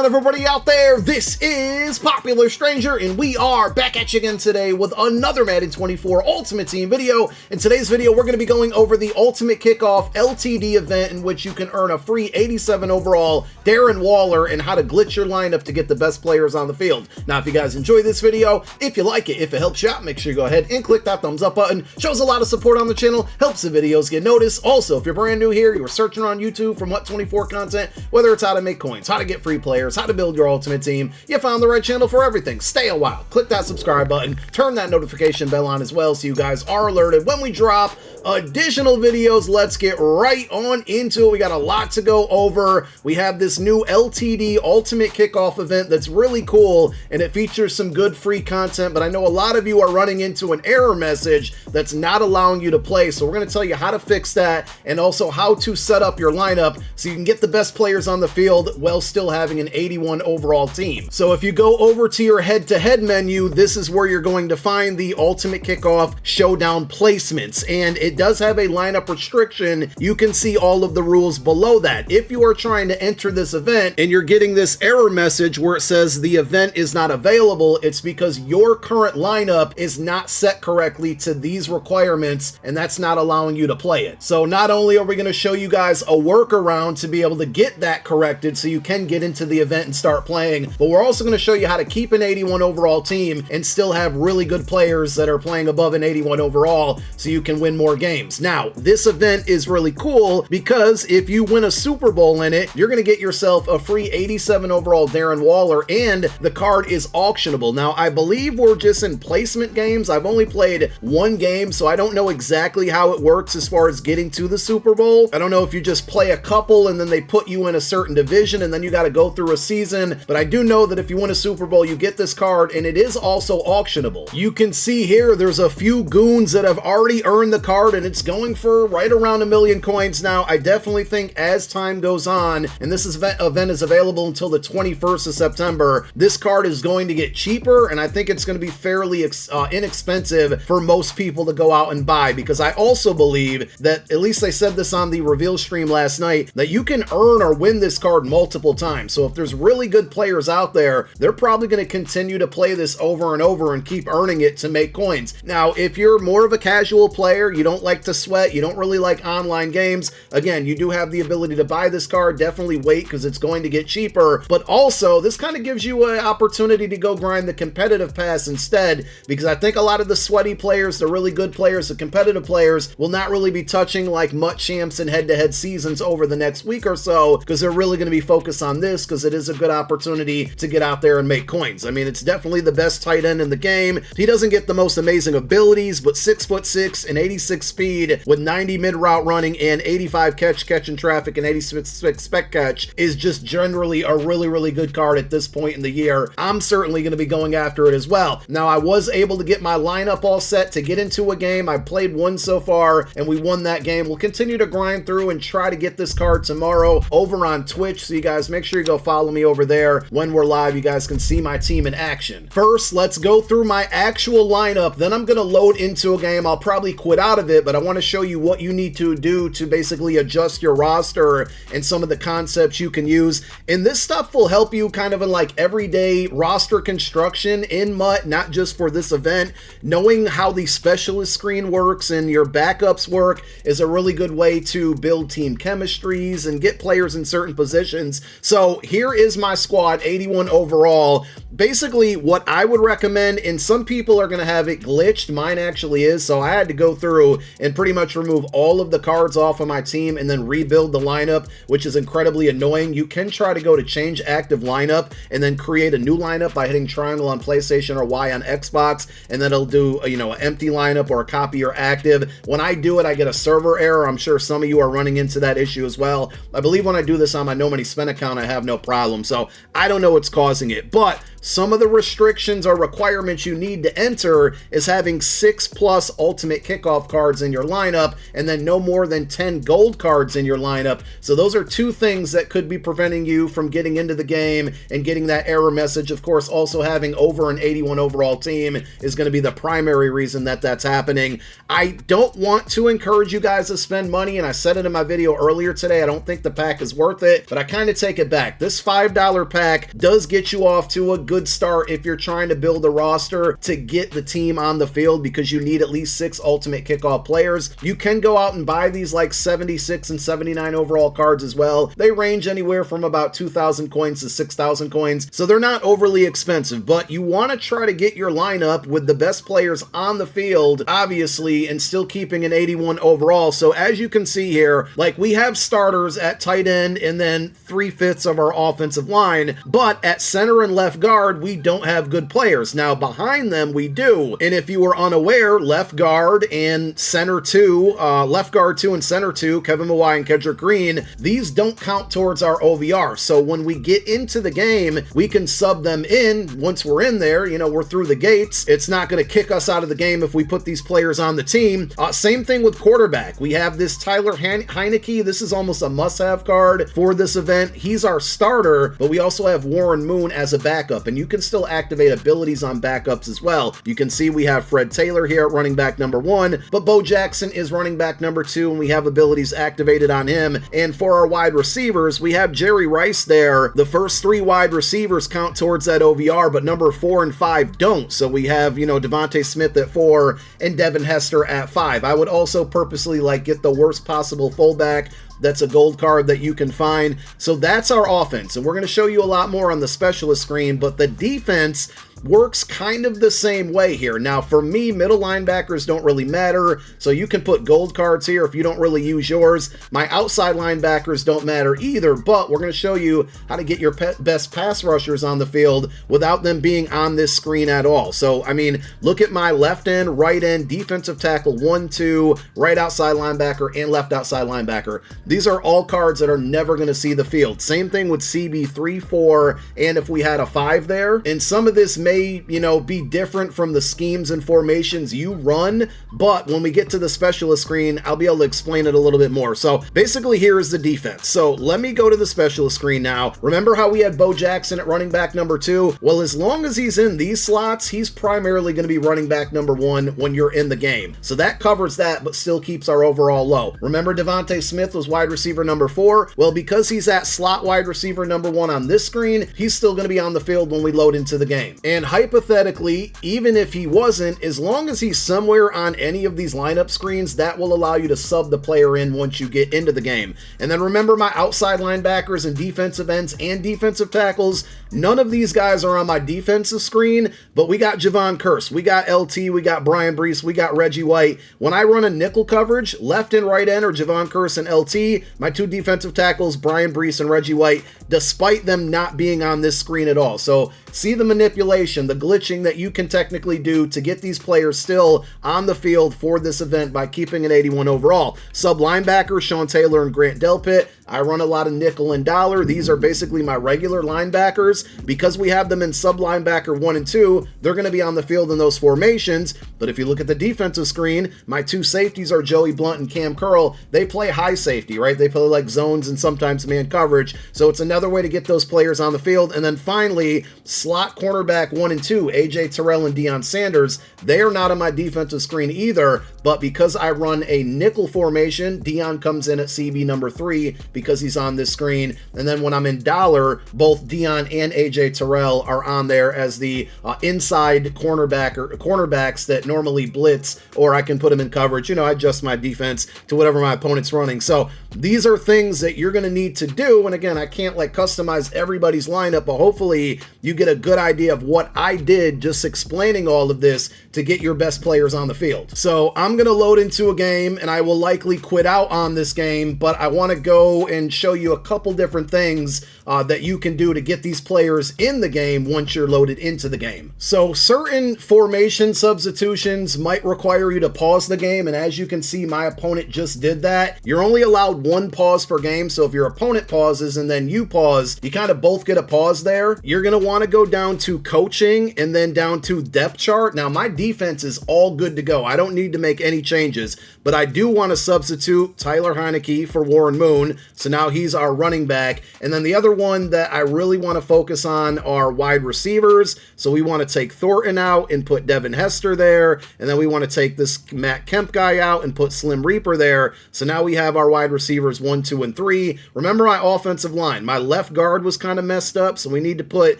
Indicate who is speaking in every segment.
Speaker 1: on, everybody out there? This is Popular Stranger, and we are back at you again today with another Madden 24 Ultimate Team video. In today's video, we're going to be going over the Ultimate Kickoff LTD event, in which you can earn a free 87 overall Darren Waller and how to glitch your lineup to get the best players on the field. Now, if you guys enjoy this video, if you like it, if it helps you out, make sure you go ahead and click that thumbs up button. Shows a lot of support on the channel, helps the videos get noticed. Also, if you're brand new here, you're searching on YouTube for Mutt24 content, whether it's how to make coins, how to get free players, how to build your ultimate team, you found the right channel for everything. Stay a while, click that subscribe button, turn that notification bell on as well so you guys are alerted when we drop additional videos. Let's get right on into it. We got a lot to go over. We have this new LTD Ultimate Kickoff event that's really cool, and it features some good free content, but I know a lot of you are running into an error message that's not allowing you to play, so we're going to tell you how to fix that and also how to set up your lineup so you can get the best players on the field while still having an 81 overall team. So if you go over to your head-to-head menu, this is where you're going to find the Ultimate Kickoff Showdown placements, and it does have a lineup restriction. You can see all of the rules below that. If you are trying to enter this event and you're getting this error message where it says the event is not available, it's because your current lineup is not set correctly to these requirements, and that's not allowing you to play it. So not only are we going to show you guys a workaround to be able to get that corrected so you can get into the event and start playing, but we're also going to show you how to keep an 81 overall team and still have really good players that are playing above an 81 overall so you can win more games. Now, this event is really cool because if you win a Super Bowl in it, you're going to get yourself a free 87 overall Darren Waller, and the card is auctionable. Now, I believe we're just in placement games. I've only played one game, so I don't know exactly how it works as far as getting to the Super Bowl. I don't know if you just play a couple and then they put you in a certain division and then you got to go through a season, but I do know that if you win a Super Bowl, you get this card, and it is also auctionable. You can see here there's a few goons that have already earned the card, and it's going for right around 1 million coins now. I definitely think as time goes on, and this event is available until the 21st of September, this card is going to get cheaper, and I think it's going to be fairly inexpensive for most people to go out and buy, because I also believe that, at least they said this on the reveal stream last night, that you can earn or win this card multiple times. So if there's really good players out there, they're probably going to continue to play this over and over and keep earning it to make coins. Now, if you're more of a casual player, you don't like to sweat, you don't really like online games, again, you do have the ability to buy this card. Definitely wait, because it's going to get cheaper, but also this kind of gives you an opportunity to go grind the competitive pass instead, because I think a lot of the sweaty players, the really good players, the competitive players will not really be touching like MUT champs and head-to-head seasons over the next week or so, because they're really going to be focused on this, because it is a good opportunity to get out there and make coins. I mean, it's definitely the best tight end in the game. He doesn't get the most amazing abilities, but 6'6" and 86 speed with 90 mid route running and 85 catching traffic and 86 spec catch is just generally a really good card at this point in the year. I'm certainly going to be going after it as well. Now, I was able to get my lineup all set to get into a game. I played one so far and we won that game. We'll continue to grind through and try to get this card tomorrow over on Twitch, so you guys make sure you go follow me over there. When we're live, you guys can see my team in action. First, let's go through my actual lineup, then I'm going to load into a game. I'll probably quit out of it, but I want to show you what you need to do to basically adjust your roster and some of the concepts you can use. And this stuff will help you kind of in like everyday roster construction in MUT, not just for this event. Knowing how the specialist screen works and your backups work is a really good way to build team chemistries and get players in certain positions. So here is my squad, 81 overall. Basically what I would recommend, and some people are going to have it glitched, mine actually is, so I had to go through and pretty much remove all of the cards off of my team and then rebuild the lineup, which is incredibly annoying. You can try to go to change active lineup and then create a new lineup by hitting triangle on PlayStation or Y on Xbox, and then it'll do, you know, an empty lineup or a copy or active. When I do it, I get a server error. I'm sure some of you are running into that issue as well. I believe when I do this on my No Money Spent account, I have no problem, so I don't know what's causing it. But some of the restrictions or requirements you need to enter is having 6+ ultimate kickoff cards in your lineup, and then no more than 10 gold cards in your lineup. So those are two things that could be preventing you from getting into the game and getting that error message. Of course, also having over an 81 overall team is going to be the primary reason that that's happening. I don't want to encourage you guys to spend money, and I said it in my video earlier today, I don't think the pack is worth it, but I kind of take it back. This $5 pack does get you off to a good start if you're trying to build a roster to get the team on the field, because you need at least 6 ultimate kickoff players. You can go out and buy these like 76 and 79 overall cards as well. They range anywhere from about 2,000 coins to 6,000 coins, so they're not overly expensive, but you want to try to get your lineup with the best players on the field, obviously, and still keeping an 81 overall. So as you can see here, like, we have starters at tight end and then 3/5 of our offensive line, but at center and left guard, we don't have good players. Now, behind them, we do. And if you were unaware, left guard and center 2, left guard 2 and center 2, Kevin Mawai and Kedrick Green, these don't count towards our OVR. So when we get into the game, we can sub them in. Once we're in there, you know, we're through the gates. It's not going to kick us out of the game if we put these players on the team. Same thing with quarterback. We have this Tyler Heineke. This is almost a must-have card for this event. He's our starter, but we also have Warren Moon as a backup, and you can still activate abilities on backups as well. You can see we have Fred Taylor here at running back number 1, but Bo Jackson is running back number 2, and we have abilities activated on him. And for our wide receivers, we have Jerry Rice there. The first 3 wide receivers count towards that OVR, but number 4 and 5 don't. So we have, you know, Devontae Smith at 4 and Devin Hester at 5. I would also purposely like get the worst possible fullback that's a gold card that you can find. So that's our offense, and we're going to show you a lot more on the specialist screen, but the defense works kind of the same way here. Now, for me, middle linebackers don't really matter, so you can put gold cards here if you don't really use yours. My outside linebackers don't matter either, but we're going to show you how to get your best pass rushers on the field without them being on this screen at all. So, I mean, look at my left end, right end, defensive tackle 1, 2, right outside linebacker, and left outside linebacker. These are all cards that are never going to see the field. Same thing with CB 3, 4, and if we had a 5 there. And some of this may, you know, be different from the schemes and formations you run, but when we get to the specialist screen, I'll be able to explain it a little bit more. So basically, here is the defense. So let me go to the specialist screen now. Remember how we had Bo Jackson at running back number 2? Well, as long as he's in these slots, he's primarily going to be running back number 1 when you're in the game. So that covers that, but still keeps our overall low. Remember Devontae Smith was wide receiver number 4? Well, because he's at slot wide receiver number 1 on this screen, he's still going to be on the field when we load into the game. And hypothetically, even if he wasn't, as long as he's somewhere on any of these lineup screens, that will allow you to sub the player in once you get into the game. And then remember my outside linebackers and defensive ends and defensive tackles. None of these guys are on my defensive screen, but we got Javon Curse, we got LT, we got Brian Brees, we got Reggie White. When I run a nickel coverage, left and right end are Javon Curse and LT. My 2 defensive tackles, Brian Brees and Reggie White, despite them not being on this screen at all. So see the manipulation, the glitching that you can technically do to get these players still on the field for this event by keeping an 81 overall. Sub linebackers, Sean Taylor and Grant Delpit. I run a lot of nickel and dollar. These are basically my regular linebackers. Because we have them in sub linebacker 1 and 2, they're going to be on the field in those formations. But if you look at the defensive screen, my 2 safeties are Joey Blunt and Cam Curl. They play high safety, right? They play like zones and sometimes man coverage. So it's another way to get those players on the field. And then finally, slot cornerback 1 and 2, AJ Terrell and Deion Sanders. They are not on my defensive screen either, but because I run a nickel formation, Deion comes in at CB number 3 because he's on this screen. And then when I'm in dollar, both Deion and AJ Terrell are on there as the inside cornerbacks that normally blitz, or I can put them in coverage. You know, I adjust my defense to whatever my opponent's running. So these are things that you're going to need to do. And again, I can't like customize everybody's lineup, but hopefully you get a good idea of what I did just explaining all of this to get your best players on the field. So I'm going to load into a game, and I will likely quit out on this game, but I want to go and show you a couple different things that you can do to get these players in the game once you're loaded into the game. So certain formation substitutions might require you to pause the game, and as you can see, my opponent just did that. You're only allowed one pause per game, so if your opponent pauses and then you pause, you kind of both get a pause there. You're going to want to go down to coaching and then down to depth chart. Now, my defense is all good to go. I don't need to make any changes, but I do want to substitute Tyler Heineke for Warren Moon, so now he's our running back. And then the other one that I really want to focus on are wide receivers, so we want to take Thornton out and put Devin Hester there, and then we want to take this Matt Kemp guy out and put Slim Reaper there. So now we have our wide receivers 1, 2, and 3. Remember my offensive line. My left guard was kind of messed up, so we need to put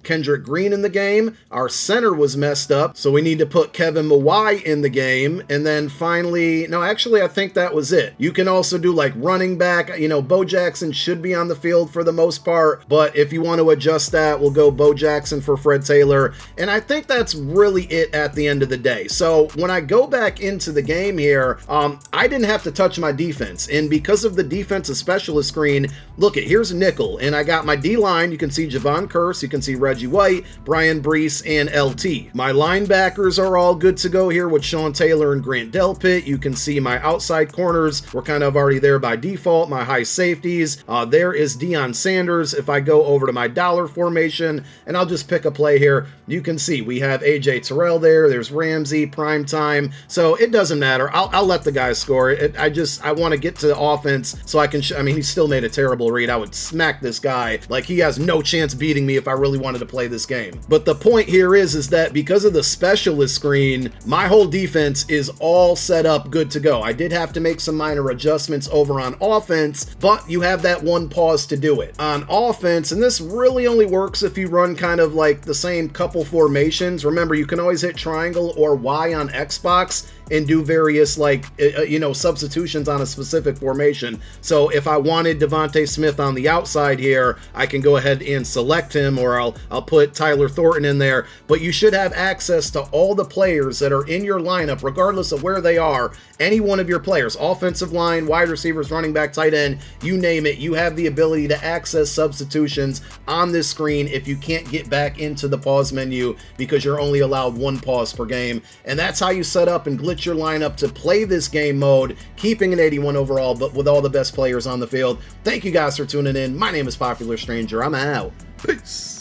Speaker 1: Kendrick Green in the game. Our center was messed up, so we need to put Kevin Mawai in the game. And then finally, no, actually, I think that was it. You can also do like running back. You know, Bo Jackson should be on the field for the most part, but if you want to adjust that, we'll go Bo Jackson for Fred Taylor. And I think that's really it at the end of the day. So when I go back into the game here, I didn't have to touch my defense. And because of the defensive specialist screen, look at, here's nickel. And I got my D-line. You can see Javon Curse. You can see Reggie White, Brian Brees, and LT. My linebackers are all good to go here with Sean Taylor and Grant Delpit. You can see my outside corners were kind of already there by default. My high safeties. There is Deion Sanders. If I go over to my dollar formation, and I'll just pick a play here, you can see we have AJ Terrell there. There's Ramsey, prime time. So it doesn't matter. I'll let the guys score. I want to get to the offense so I can, I mean, he still made a terrible read. I would smack this guy. Like, he has no chance beating me if I really wanted to play this game. But the point here is that because of the specialist screen, my whole defense is all set up good to go. I did have to make some minor adjustments over on offense, but you have that one pause to do it. On offense, and this really only works if you run kind of like the same couple formations. Remember, you can always hit triangle or Y on Xbox and do various, like, substitutions on a specific formation. So if I wanted Devontae Smith on the outside here, I can go ahead and select him, or I'll put Tyler Thornton in there. But you should have access to all the players that are in your lineup, regardless of where they are. Any one of your players, offensive line, wide receivers, running back, tight end, you name it, you have the ability to access substitutions on this screen if you can't get back into the pause menu because you're only allowed one pause per game. And that's how you set up and glitch your lineup to play this game mode, keeping an 81 overall, but with all the best players on the field. Thank you guys for tuning in. My name is Popular Stranger. I'm out. Peace.